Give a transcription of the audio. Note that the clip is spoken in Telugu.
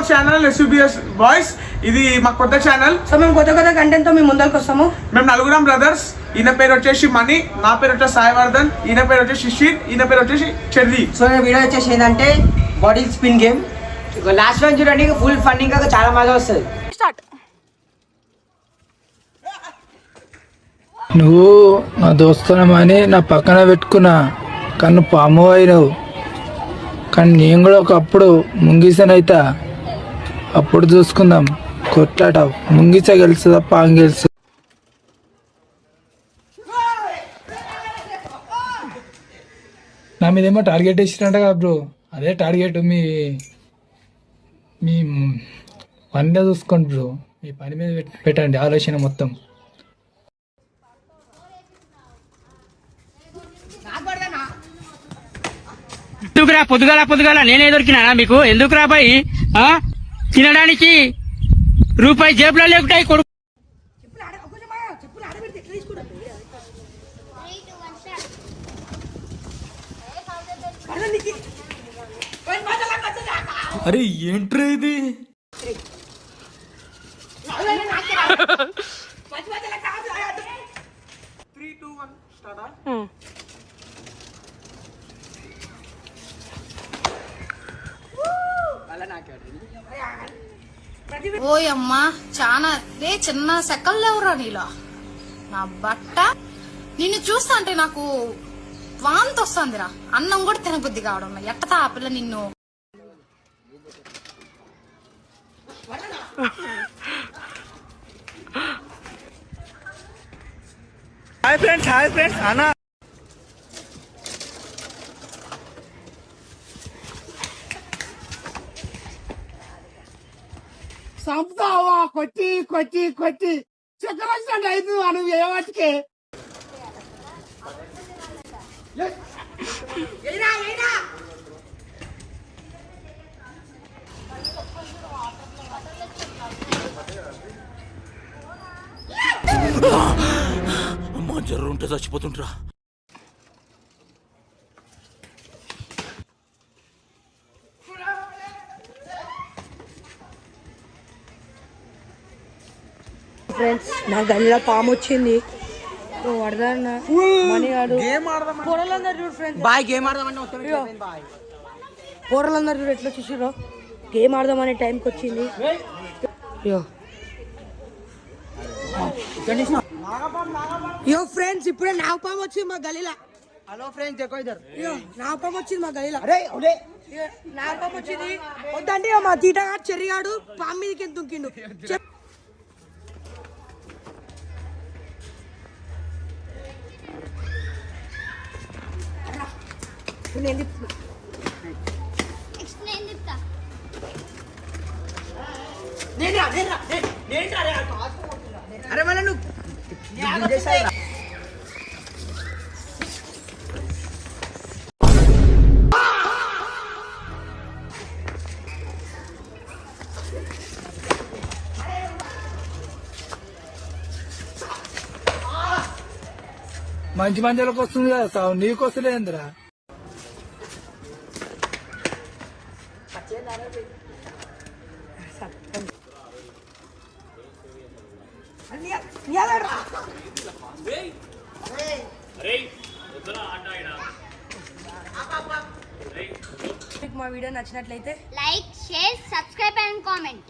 Channel SUBS boys. ఇది మా కొత్త ఛానల్. సో మేము కొత్త కంటెంట్ తో మేము ముందరికి వస్తాము. మేము నలుగురం బ్రదర్స్. ఈయన పేరు వచ్చేసి మణి, నా పేరు వచ్చేసి సాయివర్ధన్, ఈయన పేరు వచ్చేసి శిషిర్, ఈయన పేరు వచ్చేసి చెర్రీ. సో వీడియో వచ్చేసి ఏంటంటే body spin game. Last one చూడండి, ఫుల్ ఫన్నింగ్ గా చాలా మజా వస్తుంది. స్టార్ట్. నువ్వు నా దోస్తులమని నా పక్కన పెట్టుకున్నా, కన్ను పాము అయినవు. కానీ నేను కూడా ఒకప్పుడు ముంగిసనైతా. అప్పుడు చూసుకుందాం కొట్లాట. ముంగిస గెలుస్తుందా పాము గెలుస్తుంది? నా మీదేమో టార్గెట్ ఇచ్చినట్ట కదా బ్రో. అదే టార్గెట్. మీ పనిలో చూసుకోండి బ్రో. మీ పని మీద పెట్టండి ఆలోచన మొత్తం. ఎందుకురా పొద్దుగాల నేనే దొరికినా మీకు? ఎందుకురా బాయ్? తినడానికి రూపాయి జేబులో లేకుంటాయి కొడుకు. అరే ఏంట్రా ఇది? ఓయమ్మా చాలా చిన్న సెకల్ లేవురా నీలో. నా బట్ట నిన్ను చూస్తా అంటే నాకు వాంతి వస్తుందిరా. అన్నం కూడా తినబుద్ధి కావడం. ఎట్టతా ఆ పిల్ల నిన్ను. హాయ్ ఫ్రెండ్స్ అన్నా. సంపుతావా కొట్టి చక్కెర వచ్చినట్టు అయితే నువ్వు ఏ వాటికి అమ్మా జర్రు ఉంటే చచ్చిపోతుంటరా. ఫ్రెండ్స్ నా గల్లీలో పాము వచ్చింది. పోరలందరూ చూడు ఎట్లా చూసిరో. గేమ్ ఆడదామనే టైంకి వచ్చింది. యో ఫ్రెండ్స్ ఇప్పుడే నాగపాము వచ్చింది మా గలీలా. హలో ఫ్రెండ్స్, నాగపాము వచ్చింది మా గలీలా. నాగపాము వచ్చింది. వద్దంటే మా తీటగాడు చెర్రిగాడు పాము మీదకి ఎంత దుంకిండు. అరే మళ్ళీ నువ్వు మంచి మందిలోకి వస్తుంది కదా సావు, నీకు వస్తలేదురా. మా వీడియో నచ్చినట్లయితే like, share, subscribe and comment.